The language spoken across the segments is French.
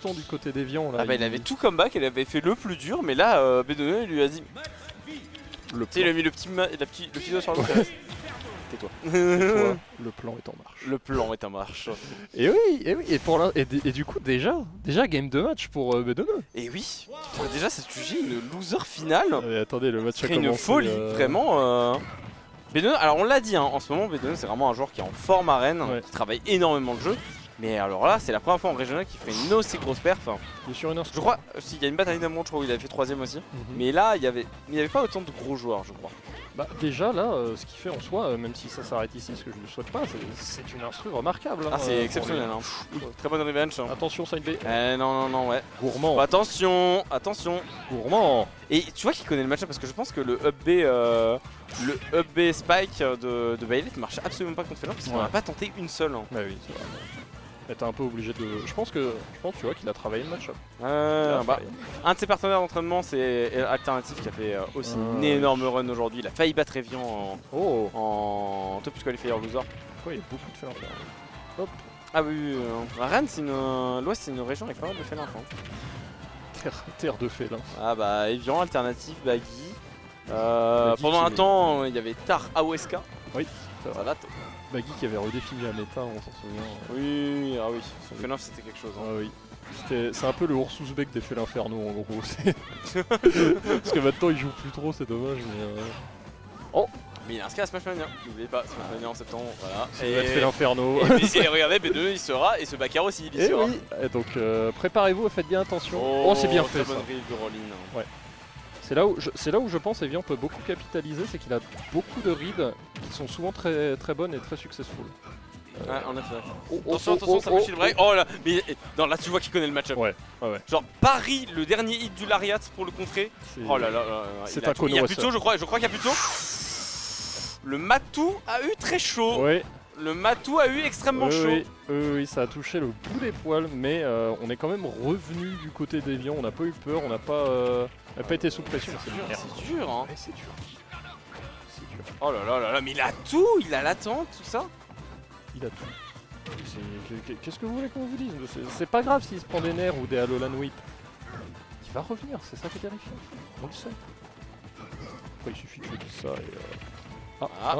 baston du côté d'Evian. Ah bah il avait tout comeback, il avait fait le plus dur, mais là B2 il lui a dit. Tu sais, il a mis le petit doigt sur la bouche. Tais-toi. Le plan est en marche. Le plan est en marche. Et oui, et du coup déjà game de match pour B2. Et oui, déjà c'est sujet une loser finale. Attendez, le match a commencé. Une folie, vraiment. B2, alors on l'a dit, hein, en ce moment B2 c'est vraiment un joueur qui est en forme à Rennes, qui travaille énormément le jeu. Mais alors là, c'est la première fois en régional qu'il fait une aussi grosse perf. Il est sur une je crois, s'il y a une bataille d'amour, je crois qu'il avait fait 3ème aussi. Mais là, il y avait pas autant de gros joueurs, je crois. Bah déjà là, ce qu'il fait en soi, même si ça s'arrête ici, ce que je ne le souhaite pas, c'est une instru remarquable. Ah c'est exceptionnel. Hein. Très bonne revenge. Attention side B. Non, ouais. Gourmand. Attention. Gourmand. Et tu vois qu'il connaît le match-up parce que je pense que le up B spike de Bailey ne marche absolument pas contre Félan parce qu'on n'a pas tenté une seule. Hein. Bah oui, c'est vrai. T'es un peu obligé de. Je pense tu vois qu'il a travaillé le match-up. Un de ses partenaires d'entraînement c'est Alternative qui a fait aussi une énorme run aujourd'hui. Il a failli battre Evian en top qualifier loser. Pourquoi il y a beaucoup de félins? Hop. Ah oui, Rennes l'Ouest c'est une région avec pas mal de félins. Terre de félins. Ah bah Evian, Alternative, Baggy. Pendant un temps il y avait Tar Aweska. Oui. Ça date. Baggy qui avait redéfini la méta, on s'en souvient. Oui, son félin c'était quelque chose. Hein. Ah oui. C'est un peu le ours ouzbek des félins infernaux en gros. Parce que maintenant il joue plus trop, c'est dommage. Mais oh, mais il est inscrit à Smash Mania, n'oubliez pas, Smash Mania en septembre, voilà. Et félin infernaux. Et regardez, B2 il sera, et ce Bakar aussi il y sera. Oui. Et donc préparez-vous, faites bien attention. Oh c'est bien fait ça. Bonne rive de Rollin. Ouais. C'est là où je pense Evian peut beaucoup capitaliser, c'est qu'il a beaucoup de reads qui sont souvent très bonnes et très successful. En effet. Attention, ça peut shield break. Oh là, mais non, là tu vois qu'il connaît le match-up. Ouais. Genre Paris, le dernier hit du Lariat pour le contrer. Oh là là, c'est un Kono. Il y a plus de saut, je crois qu'il y a plus de saut. Le Matou a eu très chaud. Ouais. Le Matou a eu extrêmement chaud. Oui, ça a touché le bout des poils, mais on est quand même revenu du côté d'Evian, on n'a pas eu peur, on n'a pas été sous pression. C'est dur, hein. Ouais, c'est dur. Oh là là, mais il a tout, il a l'attente, tout ça. Il a tout. Qu'est-ce que vous voulez qu'on vous dise? C'est pas grave s'il se prend des nerfs ou des Alolan Whip. Il va revenir, c'est ça qui est terrifiant. On le sait. Après, il suffit que je dise ça et...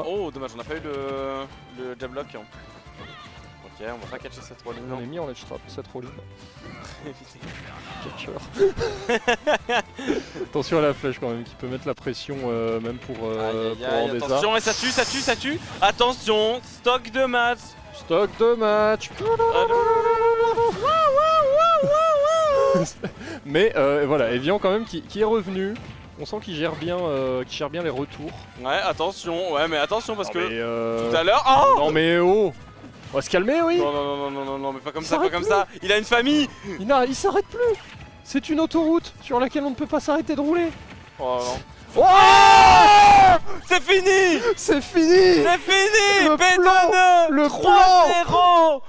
Oh, dommage, on n'a pas eu le jablock. Ok, on va pas catcher cette rolling. On est mis en edge trap, cette rolling. Attention à la flèche quand même, qui peut mettre la pression même pour avoir des attention, et ça tue. Attention, stock de match. Mais voilà, Evian quand même qui est revenu. On sent qu'il gère bien les retours. Ouais, attention, parce que tout à l'heure. Oh non mais oh, on va se calmer, oui. Non, mais pas comme ça, Il a une famille. Il s'arrête plus. C'est une autoroute sur laquelle on ne peut pas s'arrêter de rouler. Oh non. Oh, c'est fini. Le 3-0.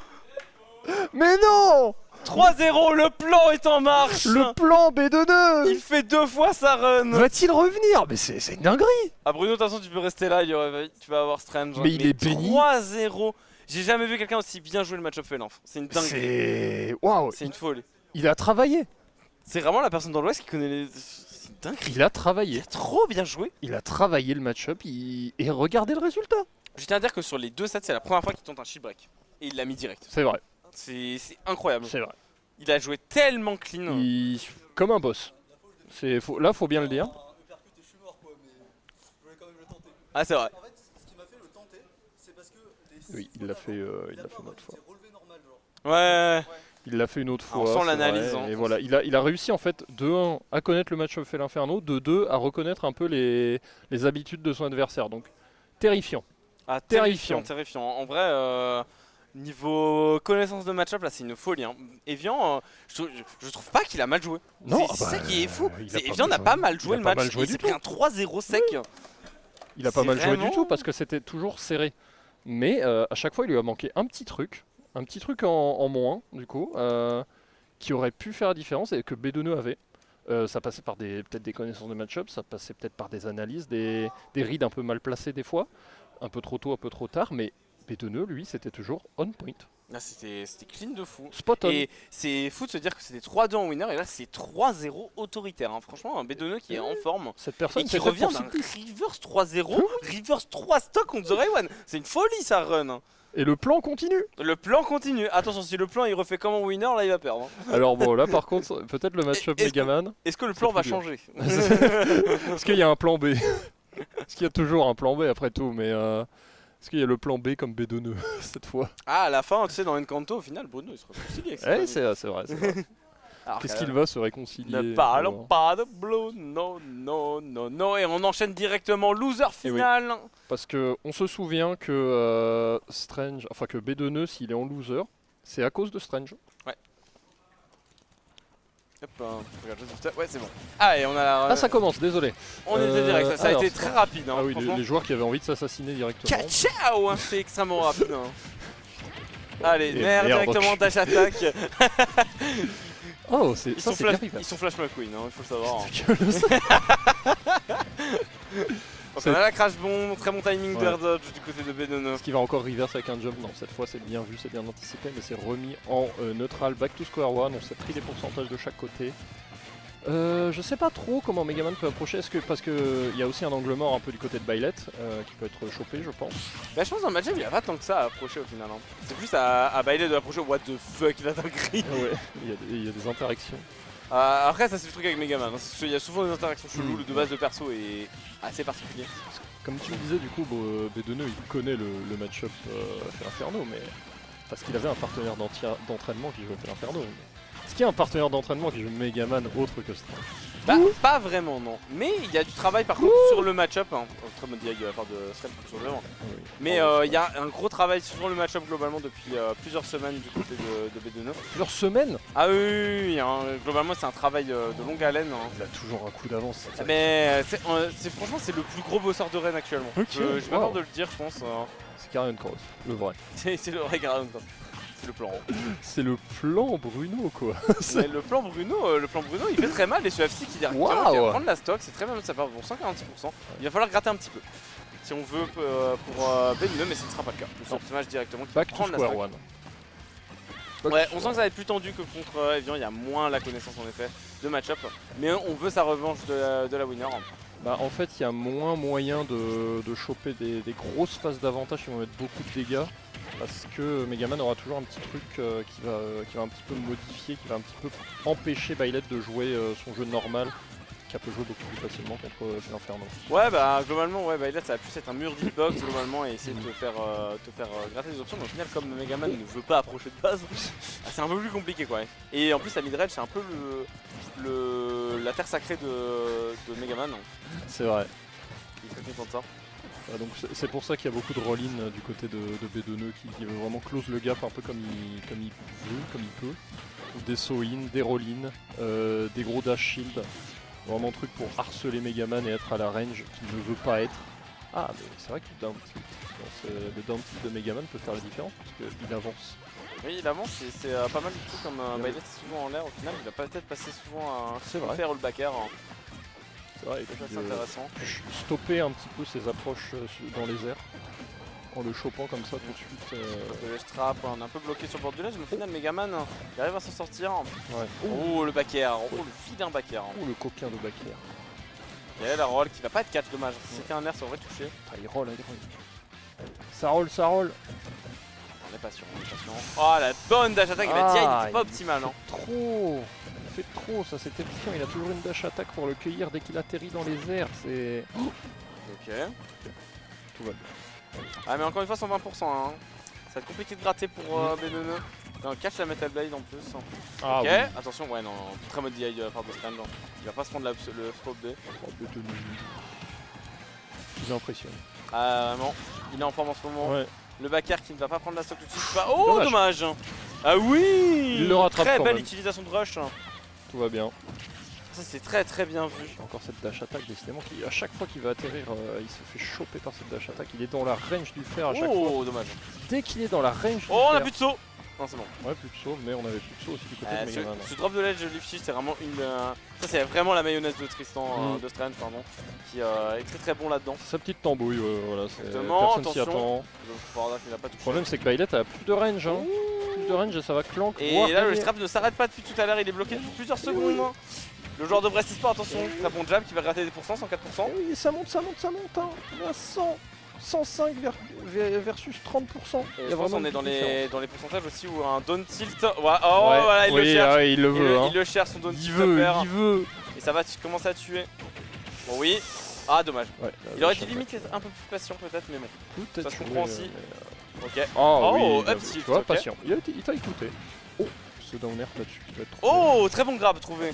Mais non. 3-0, le plan est en marche. Le plan B2. Il fait 2 fois sa run. Va-t-il revenir? Mais c'est une dinguerie. Ah Bruno, de toute façon tu peux rester là, tu vas avoir Strange. Mais il est béni. 3-0. J'ai jamais vu quelqu'un aussi bien jouer le match-up Félanf. C'est une dinguerie. Waouh. C'est une folie. Il a travaillé. C'est vraiment la personne dans l'Ouest qui connaît les... C'est une dinguerie. Il a travaillé. Il a trop bien joué. Il a travaillé le match-up et regardez le résultat. Je tiens à dire que sur les 2 sets, c'est la première fois qu'il tente un shield break. Et il l'a mis direct. C'est vrai. C'est incroyable. C'est vrai. Il a joué tellement clean. Comme un boss. Là, faut bien le dire. Ah, c'est vrai. En fait, ce qui m'a fait le tenter, c'est parce que oui, il l'a fait une autre fois. Ouais. Il l'a fait une autre fois. On sent l'analyse. Et voilà, il a réussi en fait de 1 à connaître le match-up fait l'Inferno, de 2 à reconnaître un peu les habitudes de son adversaire. Donc terrifiant. Ah, terrifiant. En vrai, niveau connaissance de match-up, là c'est une folie. Hein. Evian, je trouve pas qu'il a mal joué. Non, c'est ça qui est fou. Evian n'a pas mal joué le match. Il s'est pris un 3-0 sec. Oui. Il a pas mal joué du tout parce que c'était toujours serré. Mais à chaque fois, il lui a manqué un petit truc en moins, du coup, qui aurait pu faire la différence et que B2 avait. Ça passait par peut-être des connaissances de match-up, ça passait peut-être par des analyses, des reads un peu mal placés des fois, un peu trop tôt, un peu trop tard, mais B2 lui, c'était toujours on point. Là c'était clean de fou. Spot on. Et c'est fou de se dire que c'était 3-2 en winner et là c'est 3-0 autoritaire. Hein. Franchement un B2 qui est en forme. Cette personne et qui revient d'un reverse 3-0, reverse 3 stock contre The Raywan. C'est une folie ça run. Hein. Et le plan continue. Le plan continue. Attention si le plan il refait comme en winner là il va perdre. Hein. Alors bon là par contre peut-être le match-up Megaman. Est-ce que le plan va changer? Est-ce qu'il y a un plan B? Est-ce qu'il y a toujours un plan B après tout? Mais est-ce qu'il y a le plan B comme B2 cette fois? Ah à la fin tu sais dans Encanto au final Bruno il se réconcilie avec ouais, c'est vrai. Qu'est-ce qu'il va se réconcilier? Ne parlons pas de Blue, non. Et on enchaîne directement loser final. Oui. Parce que on se souvient que Strange, enfin que B2 s'il est en loser, c'est à cause de Strange. Ouais. Hop, regarde, ouais c'est bon. Ah et on a la... Ah ça commence, désolé. On était direct, ça a été très rapide. Hein, ah oui, les joueurs qui avaient envie de s'assassiner directement. Ciao, c'est extrêmement rapide. Hein. Allez, merde directement dash attack. Oh, c'est ils ça, ils sont Flash McQueen, hein, il faut le savoir. Donc on a la crash bomb, très bon timing d'air dodge du côté de B2. Est-ce qu'il va encore reverse avec un jump? Non, cette fois c'est bien vu, c'est bien anticipé, mais c'est remis en neutral, back to square one. On s'est pris les pourcentages de chaque côté. Je sais pas trop comment Megaman peut approcher, parce que il y a aussi un angle mort un peu du côté de Byleth qui peut être chopé je pense. Bah je pense dans le match-up il n'y a pas tant que ça à approcher au final. Hein. C'est plus à Byleth de l'approcher, what the fuck la dinguerie. Ouais, il y a des interactions. Après ça c'est le truc avec Megaman, hein. Il y a souvent des interactions cheloues, le de base de perso est assez particulier. Comme tu me disais du coup, B2 il connaît le match-up Inferno, mais parce qu'il avait un partenaire d'entraînement qui jouait Inferno. Est-ce qu'il y a un partenaire d'entraînement qui joue Megaman autre que Strange? Bah, pas vraiment, non. Mais il y a du travail par contre sur le match-up. Hein. Très bonne diag de la part de Strange sur le devant. Oui. Mais il y a un gros travail sur le match-up globalement depuis plusieurs semaines du côté de B2. Plusieurs semaines? Ah oui, hein. Globalement c'est un travail de longue haleine. Hein. Il a toujours un coup d'avance. Mais franchement c'est le plus gros bosseur de Rennes actuellement. Okay. J'ai pas peur de le dire, je pense. C'est Carrion Cross, le vrai. C'est le vrai Carrion Cross. C'est le plan. C'est le plan Bruno quoi. Mais le plan Bruno il fait très mal et ce FC qui directement qui va prendre la stock, c'est très mal de sa part, bon 146%. Il va falloir gratter un petit peu. Si on veut pour B2, mais ce ne sera pas le cas. Le personnage directement qui va prendre la stock. Ouais, on sent que ça va être plus tendu que contre Evian, il y a moins la connaissance en effet de match-up. Mais on veut sa revanche de la winner. Bah en fait il y a moins moyen de choper des grosses phases d'avantage qui vont mettre beaucoup de dégâts. Parce que Megaman aura toujours un petit truc qui va un petit peu modifier, qui va un petit peu empêcher Byleth de jouer son jeu normal, qu'elle peut jouer beaucoup plus facilement contre l'Inferno. Ouais bah globalement ouais Byleth ça va plus être un mur d'hitbox globalement et essayer de te faire gratter des options, mais au final comme Megaman ne veut pas approcher de base, c'est un peu plus compliqué quoi. Et en plus la midrange c'est un peu la terre sacrée de Megaman. C'est vrai. Il est très content de ça. Donc c'est pour ça qu'il y a beaucoup de roll-in du côté de B2 qui veut vraiment close le gap un peu comme il veut, comme il peut. Des saw-in, des roll-in, des gros dash shield. Vraiment truc pour harceler Megaman et être à la range qu'il ne veut pas être. Ah mais c'est vrai que le down tilt, le down tilt de Megaman peut faire la différence parce qu'il avance. Oui il avance et c'est pas mal du tout comme Byleth est souvent en l'air au final, il va peut-être passer souvent à faire le back air. C'est vrai, c'est intéressant. Stopper un petit peu ses approches dans les airs en le chopant comme ça tout de suite. Le ledge trap, on est un peu bloqué sur le bord du ledge, mais au final Megaman il arrive à s'en sortir. Ouais. Oh le back air, oh le vilain back air. Oh le coquin de back air. Il y a la roll qui va pas être catch, dommage. Si c'était un air ça aurait touché. Il roll. Ça roll. On est patient, Oh la bonne dash attack, la DI n'était pas optimale. Hein. Trop. Trop, ça c'est terrifiant, il a toujours une dash attack pour le cueillir dès qu'il atterrit dans les airs, c'est... Ok. Tout va bien. Ah mais encore une fois 120%, hein. Ça va être compliqué de gratter pour B2. Non, catch la Metal Blade en plus. Ah, ok, oui. Attention, ouais non, très mode DI de la part de Strange. Il va pas se prendre le spot B. Il impressionne. Ah vraiment, il est en forme en ce moment. Ouais. Le back air qui ne va pas prendre la stock tout de suite. Oh dommage. Ah oui. Il le rattrape très quand belle même. utilisation de rush. Tout va bien. Ça c'est très bien vu. Encore cette dash attack décidément qui à chaque fois qu'il va atterrir il se fait choper par cette dash attack. Il est dans la range du fer à chaque fois. Oh dommage. Dès qu'il est dans la range du fer. Oh on a plus de saut. Non c'est bon. Ouais plus de saut mais on avait plus de saut aussi du côté de Megaman. Ce drop de ledge lift shield c'est vraiment ça c'est vraiment la mayonnaise de Tristan de Strange pardon qui est très bon là-dedans. Sa petite tambouille voilà, exactement, personne s'y attend. Le problème c'est que Byleth a plus de range hein. de range et ça va clank. Et là, le strap ne s'arrête pas depuis tout à l'heure, il est bloqué depuis plusieurs secondes. Le joueur de Brest Esport, attention, très bon jab qui va gratter des pourcents, 104%. Oui, ça monte, hein. On a 105 versus 30%. Et je pense qu'on est dans les pourcentages aussi où un down tilt. Voilà, il le cherche. Ouais, il le veut. Il le cherche, son down tilt. Il veut. Et ça va commencer à tuer. Bon, oui. Ah, dommage. Ouais, il aurait été limite un peu plus patient, peut-être, mais bon. Ça se comprend aussi. Ok. Oh, up tilt. Tu vois, patient. Il t'a écouté. Oh, ce downer là-dessus. Oh, très bon grab trouvé.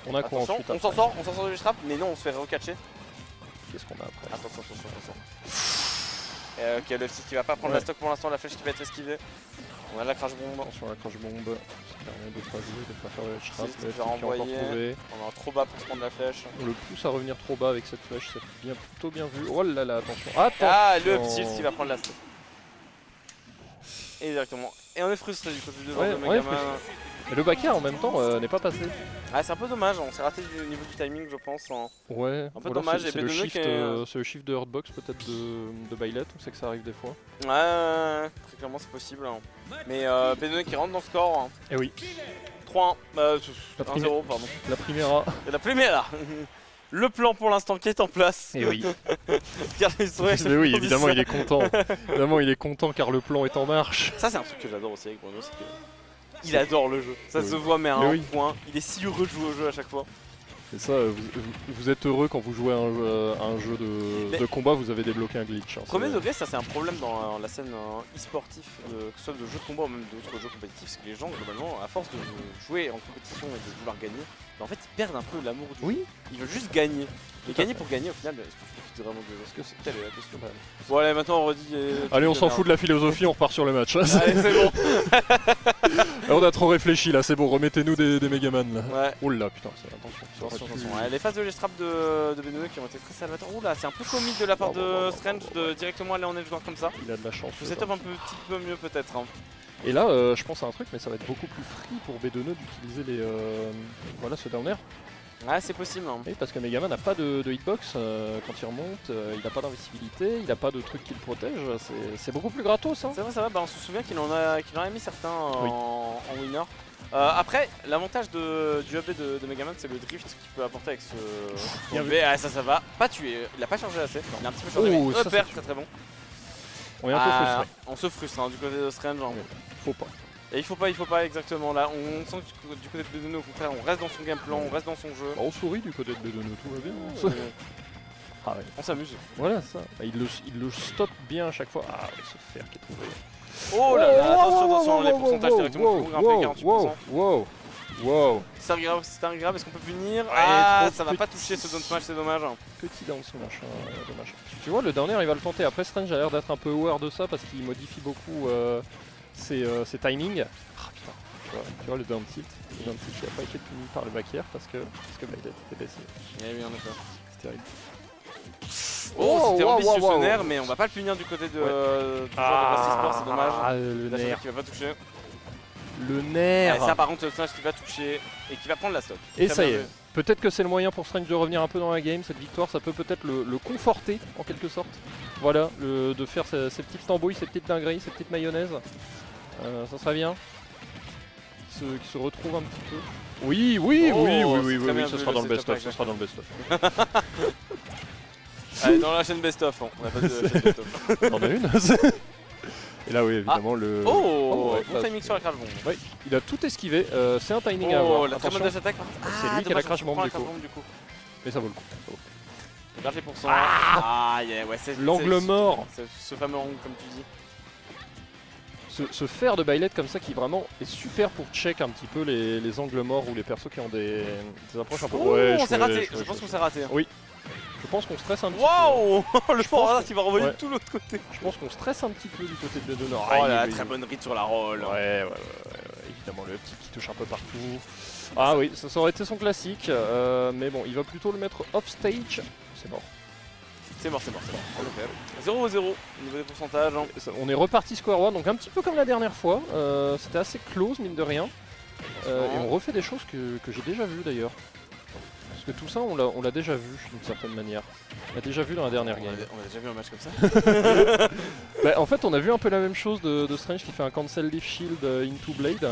On a quoi ensuite? On s'en sort du strap, mais non, on se fait recatcher. Qu'est-ce qu'on a après? Attention. Ok, le petit qui va pas prendre la stock pour l'instant, la flèche qui va être esquivée. On a la crash bomb. Attention à la crash bomb. Ça permet de pas jouer, de pas faire le strap. Le petit qui va renvoyer. On est trop bas pour se prendre la flèche. On le pousse à revenir trop bas avec cette flèche, c'est plutôt bien vu. Oh là là, attention. Ah, le petit qui va prendre la stock. Et directement. Et on est frustré du côté de Megaman. Et le backer en même temps n'est pas passé. Ah, c'est un peu dommage, on s'est raté au niveau du timing, je pense. Ouais, un peu dommage. C'est le shift de Hurtbox peut-être de Byleth, on sait que ça arrive des fois. Ouais, très clairement c'est possible. Mais B2 qui rentre dans le score. Et oui. 3-1, 1-0 pardon. La Primera. Et la Primera. Le plan pour l'instant qui est en place. Et oui. Mais oui, évidemment il est content. Évidemment il est content car le plan est en marche. Ça c'est un truc que j'adore aussi avec Bruno, c'est que il adore le jeu. Ça se voit mais à un point. Il est si heureux de jouer au jeu à chaque fois. C'est ça, vous êtes heureux quand vous jouez à un jeu de combat, vous avez débloqué un glitch. Premier degré, ça c'est un problème dans la scène e-sportif, que ce soit de jeux de combat ou même d'autres jeux compétitifs, c'est que les gens globalement, à force de jouer en compétition et de vouloir gagner, en fait ils perdent un peu l'amour du jeu. Ils veulent juste gagner. Et gagner pour gagner au final, est-ce que je profite vraiment du jeu? Est-ce que c'est telle la question? Bon allez, maintenant on redit... Allez, on s'en fout de la philosophie, on repart sur le match. Allez, c'est bon. On a trop réfléchi là, c'est bon, remettez-nous des Megaman là. Ouais. Oh là, putain, attention. Les phases de G-Strap de B2 qui ont été très salvateurs. Oula, c'est un peu comique de la part de Strange de directement aller en edge guard comme ça. Il a de la chance. Je setup un petit peu mieux peut-être. Et là, je pense à un truc, mais ça va être beaucoup plus free pour B2 d'utiliser ce downer. Ouais, c'est possible. Oui, parce que Megaman n'a pas de hitbox quand il remonte, il n'a pas d'invisibilité, il n'a pas de truc qui le protège, c'est beaucoup plus gratos. Hein. C'est vrai, ça va, on se souvient qu'il en a mis certains en winner. Après, l'avantage du UAB de Megaman, c'est le drift qu'il peut apporter avec ce UAB. Ah, ça va pas tuer, il a pas chargé assez, il a un petit peu chargé, mais upper très bon. On est un peu frustré. On se frustre du côté de Strange. Faut pas. Et il faut pas exactement là, on sent que du côté de B2 au contraire on reste dans son game plan, on reste dans son jeu. On sourit du côté de B2, tout va bien. Ah ouais. On s'amuse. Voilà ça, il le stoppe bien à chaque fois. Ah ouais, ce fer qui est trouvé. Oh là là, attention, les pourcentages directement, il faut grimper 48%. Wow. C'est un grab, est-ce qu'on peut punir? Ah, ça va pas toucher ce down smash, c'est dommage. Petit down smash, dommage. Tu vois, le dernier il va le tenter, après Strange a l'air d'être un peu aware de ça parce qu'il modifie beaucoup ses timings. Ah putain, tu vois le down tilt. Le down tilt n'a pas été puni par le back air parce que Byleth était baissé. Eh oui, en effet. C'est terrible. Oh, c'était ambitieux mais on va pas le punir du côté du joueur de Brest Esport, c'est dommage. Le nerf qui va pas toucher. Le nerf. Ça par contre, le Strange qui va toucher et qui va prendre la stock. Et ça y est. Peut-être que c'est le moyen pour Strange de revenir un peu dans la game, cette victoire, ça peut peut-être le conforter en quelque sorte. Voilà, de faire ces petites tambouilles, ces petites dingueries, ces petites mayonnaises. Ça serait bien. Qui se retrouve un petit peu. Oui, ce sera dans le best-of, Allez, dans la chaîne best-of, on a pas de chaîne best-of. On en a une. Et là oui, évidemment le... bon timing sur la crash bomb. Oui, il a tout esquivé, c'est un timing à avoir. La très bonne dash attack. C'est lui qui a la crash bomb du coup. Mais ça vaut le coup. Regarde les pourcents. C'est l'angle mort. Ce fameux angle comme tu dis. Ce fer de Byleth comme ça qui vraiment est super pour check un petit peu les angles morts ou les persos qui ont des approches un peu... on s'est raté, je pense qu'on s'est raté. Oui. Je pense qu'on stresse un petit peu. Waouh. Le fort qui va renvoyer de tout l'autre côté. Je pense qu'on stresse un petit peu du côté de B2. Oh la très bonne read sur la roll. Ouais, évidemment le petit qui touche un peu partout. Ah oui, ça aurait été son classique, mais bon, il va plutôt le mettre off stage. C'est mort. C'est mort. 0-0 au niveau des pourcentages. On est reparti square one, donc un petit peu comme la dernière fois. C'était assez close, mine de rien. Et on refait des choses que j'ai déjà vues d'ailleurs. Parce que tout ça, on l'a déjà vu d'une certaine manière. On l'a déjà vu dans la dernière game. On a déjà vu un match comme ça. Bah, en fait, on a vu un peu la même chose de Strange qui fait un cancel leaf shield into blade.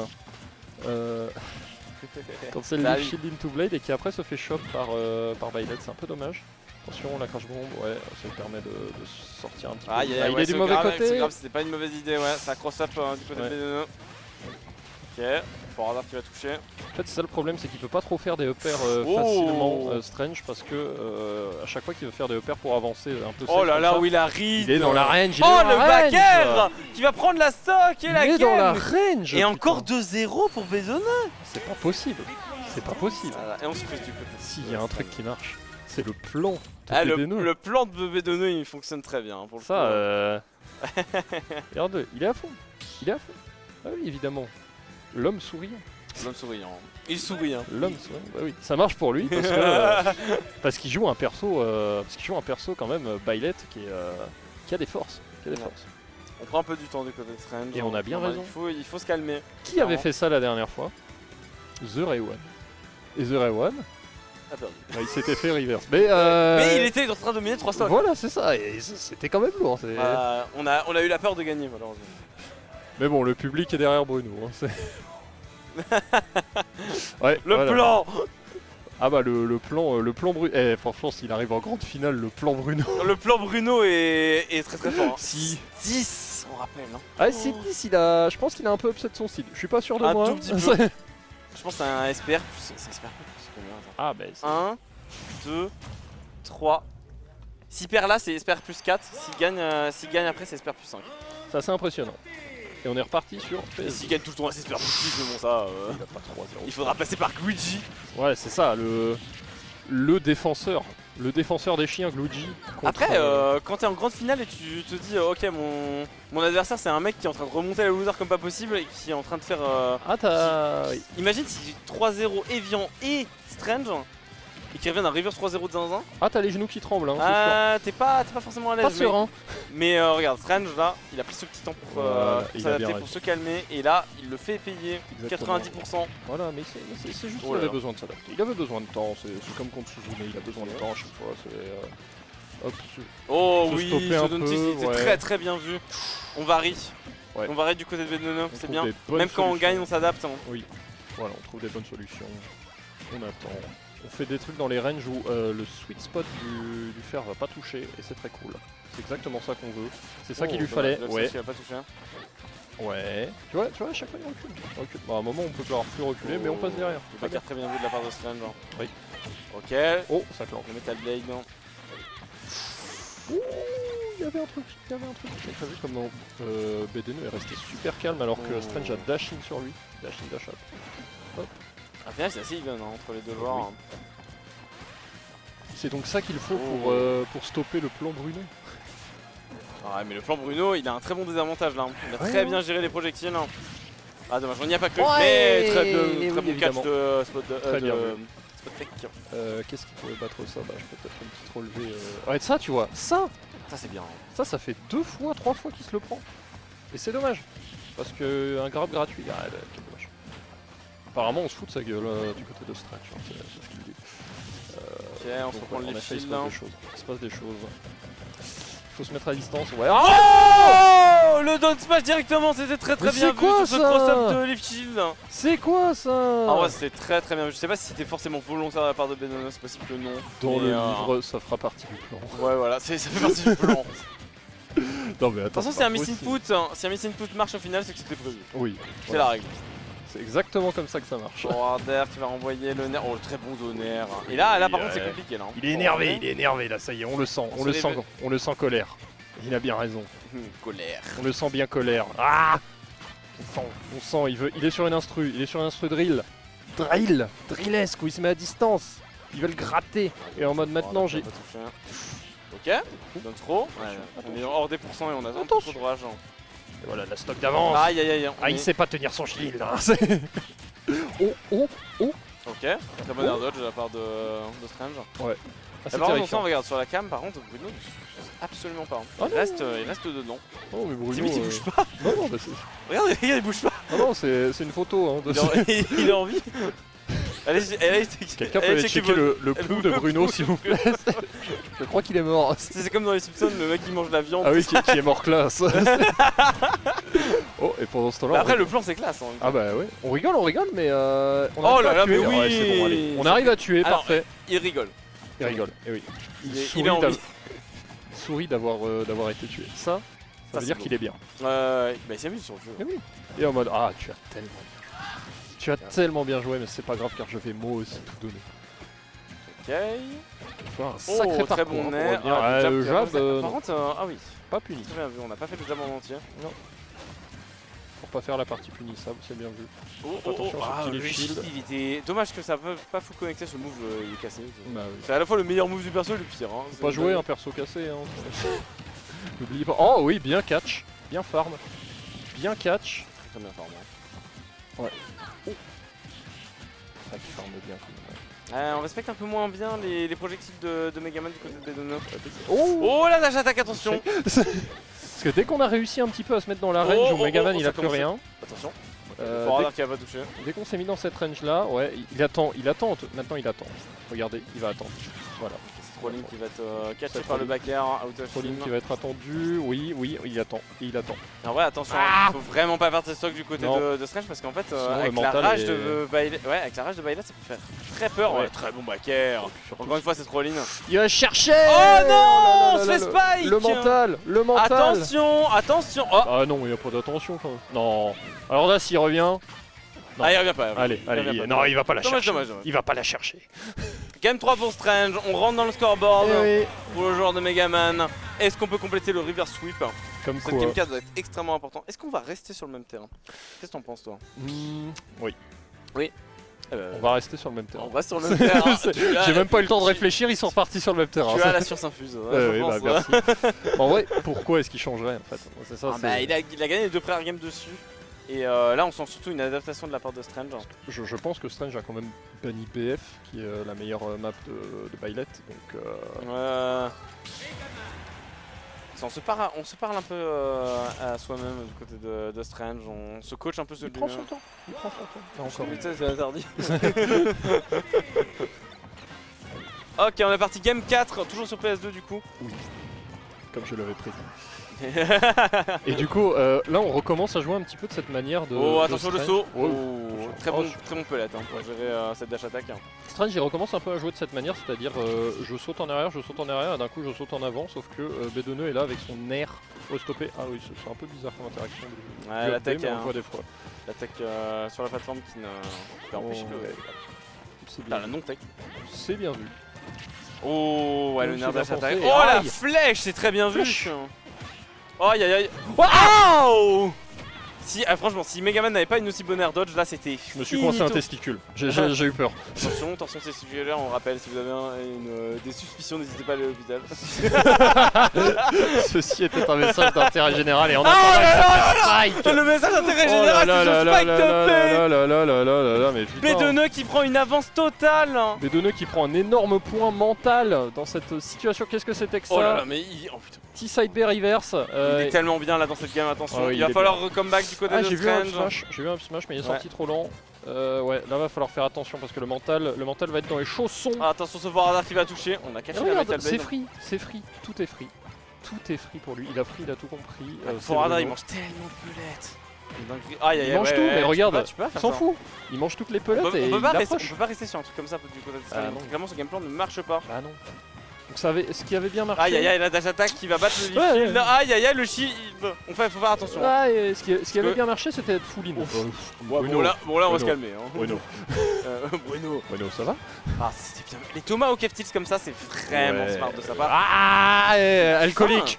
Cancel leaf shield into blade et qui après se fait shot par Violet, c'est un peu dommage. Attention, la crash bomb, ouais, ça lui permet de sortir un petit peu. Il est du mauvais côté. C'est grave, c'était pas une mauvaise idée, ouais. Ça cross up du côté de Bedeno. Ok, Fort Hazard qui va toucher. En fait, c'est ça le problème, c'est qu'il peut pas trop faire des uppers facilement, Strange, parce que à chaque fois qu'il veut faire des uppers pour avancer un peu. Oh là là, où il arrive. Il est dans la range. Oh, le back air qui va prendre la stock et la game. Il est dans la range. Et encore 2-0 pour Bedeno. C'est pas possible. C'est pas possible. Voilà, et on se prise du côté. S'il y a un truc qui marche, c'est le plan. Le plan de Bedeno, il fonctionne très bien pour le ça. Regarde, il est à fond. Il est à fond. Ah oui, évidemment. L'homme souriant. L'homme souriant. Il sourit. Hein. L'homme souriant. Bah oui, ça marche pour lui parce qu'il joue un perso, quand même Violet qui a des forces. On prend un peu du temps du côté de Strange. Et on a bien raison. Il faut se calmer. Qui avait fait ça la dernière fois? The Rayone. Et The Rayone a perdu. Il s'était fait reverse. Mais il était en train de dominer 3 stocks. Voilà, c'est ça. Et c'était quand même lourd. On a eu la peur de gagner malheureusement. Mais bon, le public est derrière Bruno. Hein, ouais, le plan. Ah bah le plan Bruno. Franchement, s'il arrive en grande finale, le plan Bruno. Le plan Bruno est très très fort. Si 10, on rappelle. Hein. Ah, c'est 10, je pense qu'il a un peu upset son style. Je suis pas sûr de moi. Tout petit peu. Je pense que c'est un SPR+. C'est SPR+. Ah bah 1, 2, 3. S'il perd là, c'est SPR plus 4. S'il gagne après, c'est SPR plus 5. C'est assez impressionnant. Et on est reparti sur PS. S'il gagne tout le temps, c'est SPR plus 6, mais bon, ça. Il a pas 3-0. Il faudra passer par Luigi. Ouais, c'est ça, le défenseur. Le défenseur des chiens, Luigi. Après, quand t'es en grande finale et tu te dis, ok, mon adversaire, c'est un mec qui est en train de remonter la loser comme pas possible et qui est en train de faire. Oui. Imagine si 3-0 Evian et Strange et qui revient d'un reverse 3-0 de zinzin. Ah, t'as les genoux qui tremblent, hein. T'es pas forcément à l'aise. Pas serein. Mais regarde, Strange là, il a pris ce petit temps pour s'adapter, pour se calmer. Et là, il le fait payer. Exactement. 90%. Voilà, mais c'est juste qu'il avait besoin de s'adapter. Il avait besoin de temps, c'est comme contre Suzume, il a besoin de temps à chaque fois. Oh oui, ce Don'Tix était très très bien vu. On varie. Ouais. On varie du côté de Bedeno, c'est bien. Même quand on gagne, on s'adapte. Hein. Oui, voilà, on trouve des bonnes solutions. On attend. On fait des trucs dans les ranges où le sweet spot du fer va pas toucher et c'est très cool. C'est exactement ça qu'on veut. C'est ça qu'il lui fallait. Ouais. Il va pas toucher. Ouais. Tu vois, à chaque fois il recule. Bon, à un moment on peut plus reculer, mais on passe derrière. C'est pas très bien vu de la part de Strange. Oui. Ok. Oh, ça clenche. Le Metal Blade. Ouh, il y avait un truc. T'as vu comment Bedeno est resté super calme alors que Strange a dash in sur lui. Dash in, dash up. Hop. Au final, c'est assez even entre les deux joueurs. Oui. C'est donc ça qu'il faut pour stopper le plan Bruno. Ah, mais le plan Bruno, il a un très bon désavantage là. Il a très bien géré les projectiles. Ah, dommage, on n'y a pas cru. Mais très bon catch de spot fake. Qu'est-ce qui pourrait battre ça? Bah, je peux peut-être une petite relevée. Ouais, ça, tu vois, ça c'est bien. Ça fait 2 fois, 3 fois qu'il se le prend. Et c'est dommage. Parce qu'un grab gratuit, quel dommage. Apparemment, on se fout de sa gueule du côté de Strange, c'est ce qu'il dit. Ok, on se reprend les shields. Il se passe des choses. Il faut se mettre à distance. Ouais. Oh, le down smash directement, c'était très bien vu sur ce cross-up de Leaf Shield. C'est quoi ça? Ah ouais, c'était très bien vu. Je sais pas si c'était forcément volontaire de la part de Bedeno, c'est possible que non. Dans le livre, ça fera partie du plan. Ouais, voilà, ça fait partie du plan. Non mais attends. De toute façon, si un miss input, marche au final, c'est que c'était prévu. Oui. C'est la règle. C'est exactement comme ça que ça marche. Warder qui va renvoyer le nerf. Oh, le très bon zonaire. Et là par contre, c'est compliqué là. Il est énervé là, ça y est, on le sent. On le sent colère. Il a bien raison. Colère. On le sent bien colère. Ah, on sent, il est sur une instru. Il est sur une instru drill. Drillesque où il se met à distance. Il veut le gratter. Et en mode maintenant, j'ai. Ok, donne trop. On est hors des pourcents et on a trop de rage. Et voilà, la stock d'avance. Aïe. Il sait pas tenir son shield. Hein. Oh. Ok, très bon air dodge de la part de Strange. Ouais. Par contre, on regarde sur la cam, par contre, Bruno, absolument pas. Il reste dedans. Oh, mais Bruno. Limite, il bouge pas. Non, bah c'est. Regarde, il bouge pas. Non, c'est une photo. Hein, il est en vie. Quelqu'un peut aller checker le pouls de Bruno s'il vous plaît. Je crois qu'il est mort. C'est comme dans les Simpsons, le mec qui mange de la viande. Ah oui, qui est mort classe. Oh, et pendant ce temps-là. Après, le plan c'est classe. Hein, ah bah ouais, on rigole, mais on oh là là, mais oui, ouais, c'est bon, allez. On arrive à tuer, alors, parfait. Il rigole. Il rigole, et oui. Il est en vie. Sourit d'avoir été tué. Ça veut dire qu'il est bien. Bah il s'amuse sur le jeu. Et oui. Et en mode, ah, tu as tellement bien joué. Tu as tellement bien joué, mais c'est pas grave car je vais moi aussi tout donner. Ok. Un sacré très parcours, bon hein, air. pour revenir. Le jab, par contre, ah oui. Pas puni. Très bien vu, on n'a pas fait le jab en entier. Non. Pour pas faire la partie punissable, c'est bien vu. Attention, le shield. Il était dommage que ça peut pas full connecter, ce move il est cassé. Bah, oui. C'est à la fois le meilleur move du perso et le pire. Hein. Faut pas jouer un perso cassé. Hein. N'oubliez pas. Oh oui, bien catch. Bien farm. Bien catch. Très bien farm. Ouais. Oh. Ah, qui farme bien quand même. On respecte un peu moins bien les projectiles de Megaman du côté de Bedono. Oh là, dash attaque, attention. Parce que dès qu'on a réussi un petit peu à se mettre dans la range où Megaman il a plus rien. Attention. Faut qui a pas touché. Dès qu'on s'est mis dans cette range là, ouais, il attend. Maintenant il attend. Regardez, il va attendre. Voilà. Trolling qui va être catché par le back air, out of Trolling qui va être attendu, oui, il attend. En vrai, attention, il faut vraiment pas perdre ses stocks du côté de Strange parce qu'en fait, avec la rage de Bailet, ça peut faire très peur. Ouais, très bon back air. Encore une fois, c'est Trolling. Il va chercher. Oh non, on se fait spike. Le mental. Attention. Oh. Ah non, il n'y a pas d'attention. Non. Alors là, s'il revient. Non. Ah, il revient pas. Allez, non, il va pas la chercher. Dommage. Il va pas la chercher. Game 3 pour Strange, on rentre dans le scoreboard pour le joueur de Megaman. Est-ce qu'on peut compléter le reverse sweep? Comme cette game 4 doit être extrêmement important. Est-ce qu'on va rester sur le même terrain? Qu'est-ce que t'en penses toi? Oui. On va rester sur le même terrain. On va sur le même terrain. J'ai même pas eu le temps de réfléchir, ils sont repartis sur le même terrain. Tu as la science infuse. Oui, bah merci. En vrai, pourquoi est-ce qu'il changerait en fait? C'est ça. Il a gagné les 2 premières games dessus. Et là on sent surtout une adaptation de la part de Strange. Je pense que Strange a quand même banni BF qui est la meilleure map de Bailet. Donc on se parle un peu à soi-même du côté de Strange, on se coach un peu sur lui. Il prend son temps. Non, encore une c'est interdit. Ok, on est parti game 4, toujours sur PS2 du coup. Oui, comme je l'avais prévu. Et du coup, là on recommence à jouer un petit peu de cette manière de. Oh, attention le saut! Très bon pellet pour gérer cette dash attaque. Strange il recommence un peu à jouer de cette manière, c'est-à-dire je saute en arrière, et d'un coup je saute en avant, sauf que Bedoneux est là avec son air au stoppé. Ah oui, c'est un peu bizarre comme interaction. Ouais, l'attaque des fois. L'attaque sur la plateforme qui peut empêcher le. C'est bien. La non-tech. C'est bien vu. Oh, ouais, le nerf dash attaque. Oh, la flèche, c'est très bien vu! Oh aïe aïe aïe. Waouh! Franchement, si Megaman n'avait pas une aussi bonne air dodge, là c'était. Je me suis coincé un testicule. J'ai eu peur. Attention, torsion testiculaire, on rappelle, si vous avez des suspicions, n'hésitez pas à aller à l'hôpital. Ceci était un message d'intérêt général et on a Spike. Le message d'intérêt général, c'est Spike de P. Bedoneux qui prend une avance totale. Bedoneux qui prend un énorme point mental dans cette situation. Qu'est-ce que c'était que ça? Oh là là, mais oh putain. Petit side B reverse. Il est tellement bien là dans cette game, attention. Il va falloir comeback du côté de Strange. J'ai vu un smash mais il est sorti trop lent. Ouais, là va falloir faire attention parce que le mental va être dans les chaussons. Attention ce radar qui va toucher, on a caché la Metal Blade. C'est free, tout est free. Tout est free pour lui, il a tout compris. Radar il mange tellement de pelettes. Il mange tout, mais regarde, il s'en fout. Il mange toutes les pelettes et on peut pas rester sur un truc comme ça du côté de Strange. Clairement ce game plan ne marche pas. Ah non. Donc ce qui avait bien marché. Aïe aïe aïe, la dash attack qui va battre le shield. Aïe aïe aïe, le shield. Faut faire attention. Ce qui avait bien marché c'était d'être full in. Bon là on va se calmer. Bruno, ça va? Ah c'était bien. Les tomahawk F-tilts comme ça c'est vraiment smart de sa part. Ah alcoolique.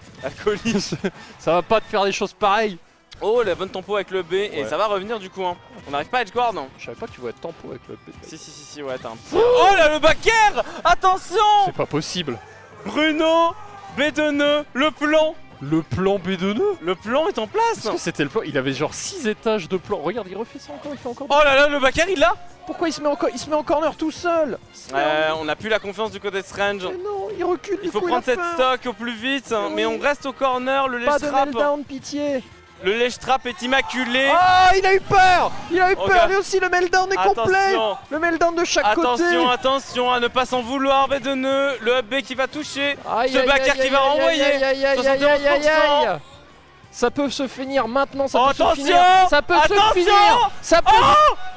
Ça va pas te faire des choses pareilles. Oh la bonne tempo avec le B et ça va revenir du coup. On n'arrive pas à edgeguard non? Je savais pas que tu vois être tempo avec le B. Si ouais t'as un petit. Oh là le back air. Attention. C'est pas possible. Bruno, Bedoneux, le plan. Le plan Bedoneux? Le plan est en place. Est-ce que c'était le plan? Il avait genre 6 étages de plan. Regarde, il refait ça encore, il fait encore. Oh là là, le back air il l'a. Pourquoi il se met en corner tout seul? On a plus la confiance du côté de Strange. Mais non, il recule. Il faut prendre cette stock au plus vite, mais on reste au corner, le ledge trap. Pas de meltdown, pitié. Le lèche trap est immaculé. Ah, il a eu peur. Il a eu peur, Regarde. lui aussi, le meltdown est complet. Attention. Le meltdown de chaque côté. Attention à ne pas s'en vouloir, B2NE. Le up B qui va toucher. Aïe, Ce aïe, backer aïe, qui va aïe, renvoyer. aïe, aïe, aïe, aïe, aïe, aïe, aïe, aïe. Ça peut se finir maintenant, ça peut se Attention. finir. Ça peut se Attention. finir.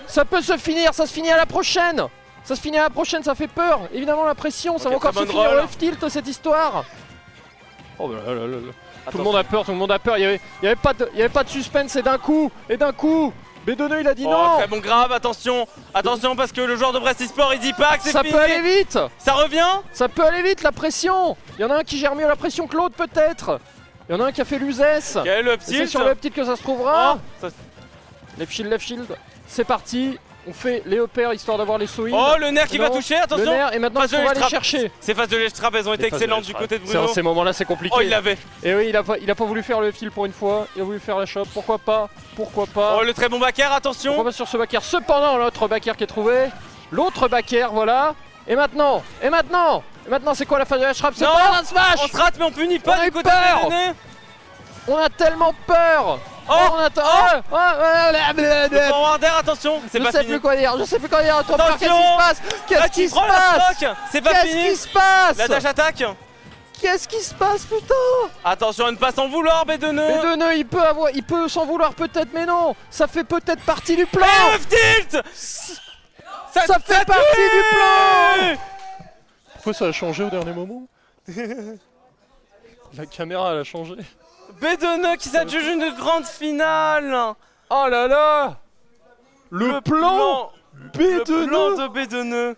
Ça peut se finir, ça se finit à la prochaine. Ça se finit à la prochaine, ça fait peur. Évidemment la pression, ça va Ok, encore très se bonne finir roll. au F-tilt cette histoire. Oh là là là là. Tout le monde a peur, tout le monde a peur. Il y avait pas de suspense et d'un coup, B2NE il a dit non. Très bon grab, attention parce que le joueur de Brest eSport il dit pas que c'est Ça fini. peut aller vite. Ça revient. Ça peut aller vite la pression. Il y en a un qui gère mieux la pression que l'autre peut-être. Il y en a un qui a fait l'Uzès. Quel up C'est tilt. sur le petit que ça se trouvera. Oh, ça- Left shield. C'est parti. On fait les EPR histoire d'avoir les soins. Oh, le nerf qui va Non, toucher, Le attention. nerf, et maintenant Phase on de va aller Lèche chercher. Ces phases de lèche trap elles ont été excellentes du côté de Bruno. Ces moments-là c'est compliqué. Oh, il l'avait. Et oui, il a pas voulu faire le fil pour une fois. Il a voulu faire la shop. Pourquoi pas. Oh, le très bon backer, attention. Pourquoi pas sur ce backer. Cependant l'autre backer qui est trouvé. L'autre backer, voilà. Et maintenant c'est quoi la phase de la shrap? C'est Non, pas un smash. On se rate mais on punit pas On a du eu côté peur. de B2NE. On a tellement peur. Oh, on attend. Le forwarder, attention, c'est Je pas sais fini. plus quoi dire. Trop peur. Attention. Qu'est-ce qui se passe? Qu'est-ce qui se Prends la passe? stock. C'est pas Qu'est-ce fini. qui se passe? La dash attaque. Qu'est-ce qui se passe, putain? Attention à ne pas s'en vouloir, B2NE. B2NE, il peut s'en vouloir peut-être, mais non. Ça fait peut-être partie du plan. Et le tilt. Ça fait partie du plan. Pourquoi ça a changé au dernier moment? La caméra elle a changé. B2NE qui s'adjuge une grande finale. Oh là là. Le plan Le B2NE. plan de B2NE.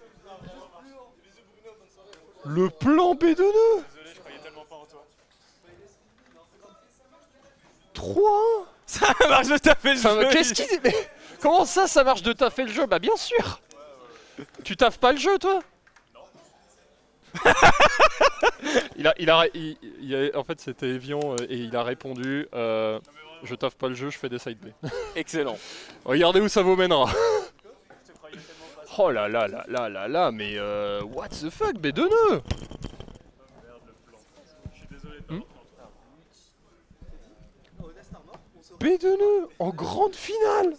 Le plan B2NE. Désolé, je croyais tellement pas en toi. 3. Ça marche de taper le jeu. Qu'est-ce qui... Mais comment ça marche de taffer le jeu? Bah bien sûr. Tu taffes pas le jeu toi? En fait c'était Evian et il a répondu je taffe pas le jeu, je fais des side B. Excellent. Regardez où ça vous mènera. Oh là là là là là là, mais what the fuck, B2NE. B2NE en grande finale.